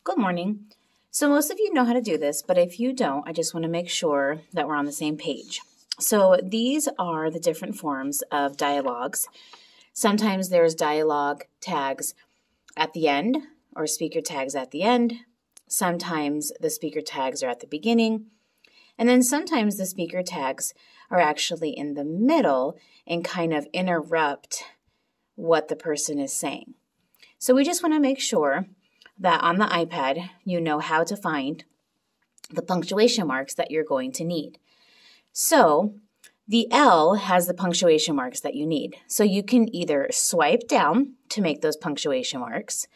Good morning. So most of you know how to do this, but if you don't, I just want to make sure that we're on the same page. So these are the different forms of dialogues. Sometimes there's dialogue tags at the end or speaker tags at the end. Sometimes the speaker tags are at the beginning. And then sometimes the speaker tags are actually in the middle and kind of interrupt what the person is saying. So we just want to make sure that on the iPad you know how to find the punctuation marks that you're going to need. So the L has the punctuation marks that you need. So you can either swipe down to make those punctuation marks,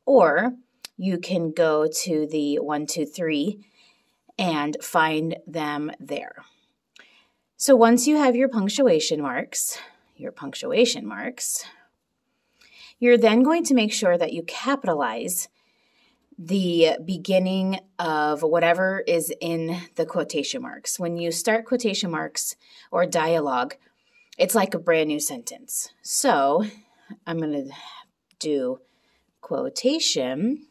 or you can go to the 1, 2, 3 and find them there. So once you have your punctuation marks, you're then going to make sure that you capitalize the beginning of whatever is in the quotation marks. When you start quotation marks or dialogue, it's like a brand new sentence. So I'm going to do quotation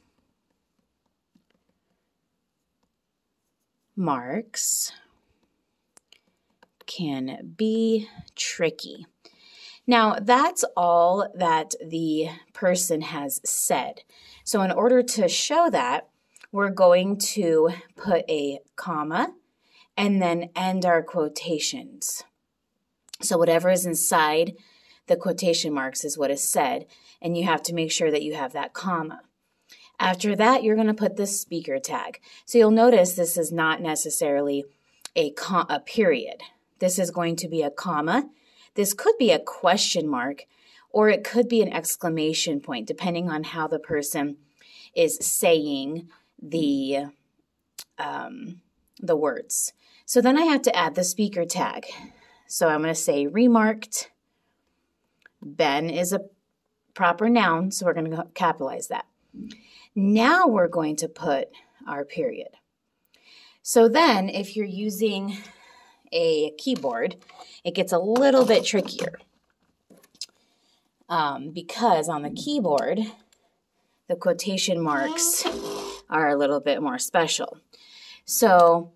marks can be tricky. Now, that's all that the person has said. So in order to show that, we're going to put a comma and then end our quotations. So whatever is inside the quotation marks is what is said, and you have to make sure that you have that comma. After that, you're going to put the speaker tag. So you'll notice this is not necessarily a period. This is going to be a comma. This could be a question mark, or it could be an exclamation point, depending on how the person is saying the words. So then I have to add the speaker tag. So I'm going to say remarked. Ben is a proper noun, so we're going to capitalize that. Now we're going to put our period. So then if you're using a keyboard, it gets a little bit trickier because on the keyboard, the quotation marks are a little bit more special. So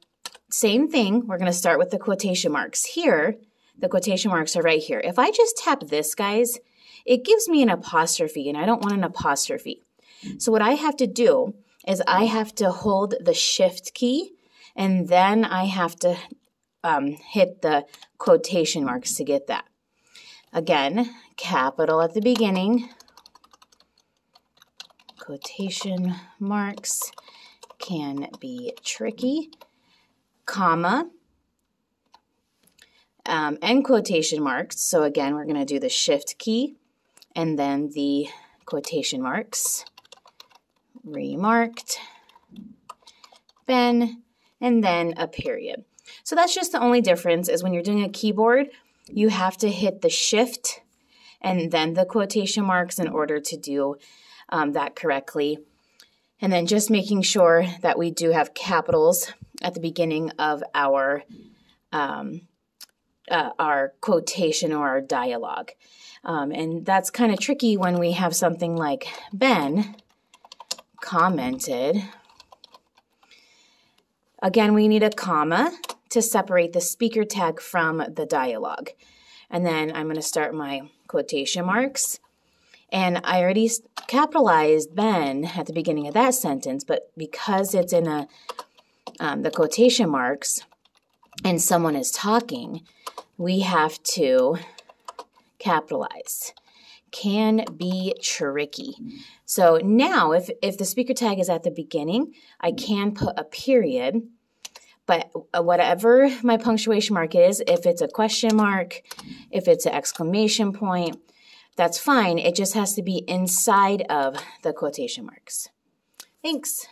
same thing, we're going to start with the quotation marks. Here, the quotation marks are right here. If I just tap this, guys, it gives me an apostrophe, and I don't want an apostrophe. So what I have to do is I have to hold the shift key, and then I have to hit the quotation marks to get that. Again, capital at the beginning. Quotation marks can be tricky, comma, and quotation marks. So again, we're going to do the shift key and then the quotation marks. Remarked, Ben, and then a period. So that's just the only difference is when you're doing a keyboard, you have to hit the shift and then the quotation marks in order to do that correctly. And then just making sure that we do have capitals at the beginning of our quotation or our dialogue. And that's kind of tricky when we have something like Ben commented. Again, we need a comma to separate the speaker tag from the dialogue. And then I'm going to start my quotation marks. And I already capitalized Ben at the beginning of that sentence, but because it's in the quotation marks and someone is talking, we have to capitalize. Can be tricky. So now if the speaker tag is at the beginning, I can put a period, but whatever my punctuation mark is, if it's a question mark, if it's an exclamation point, that's fine. It just has to be inside of the quotation marks. Thanks.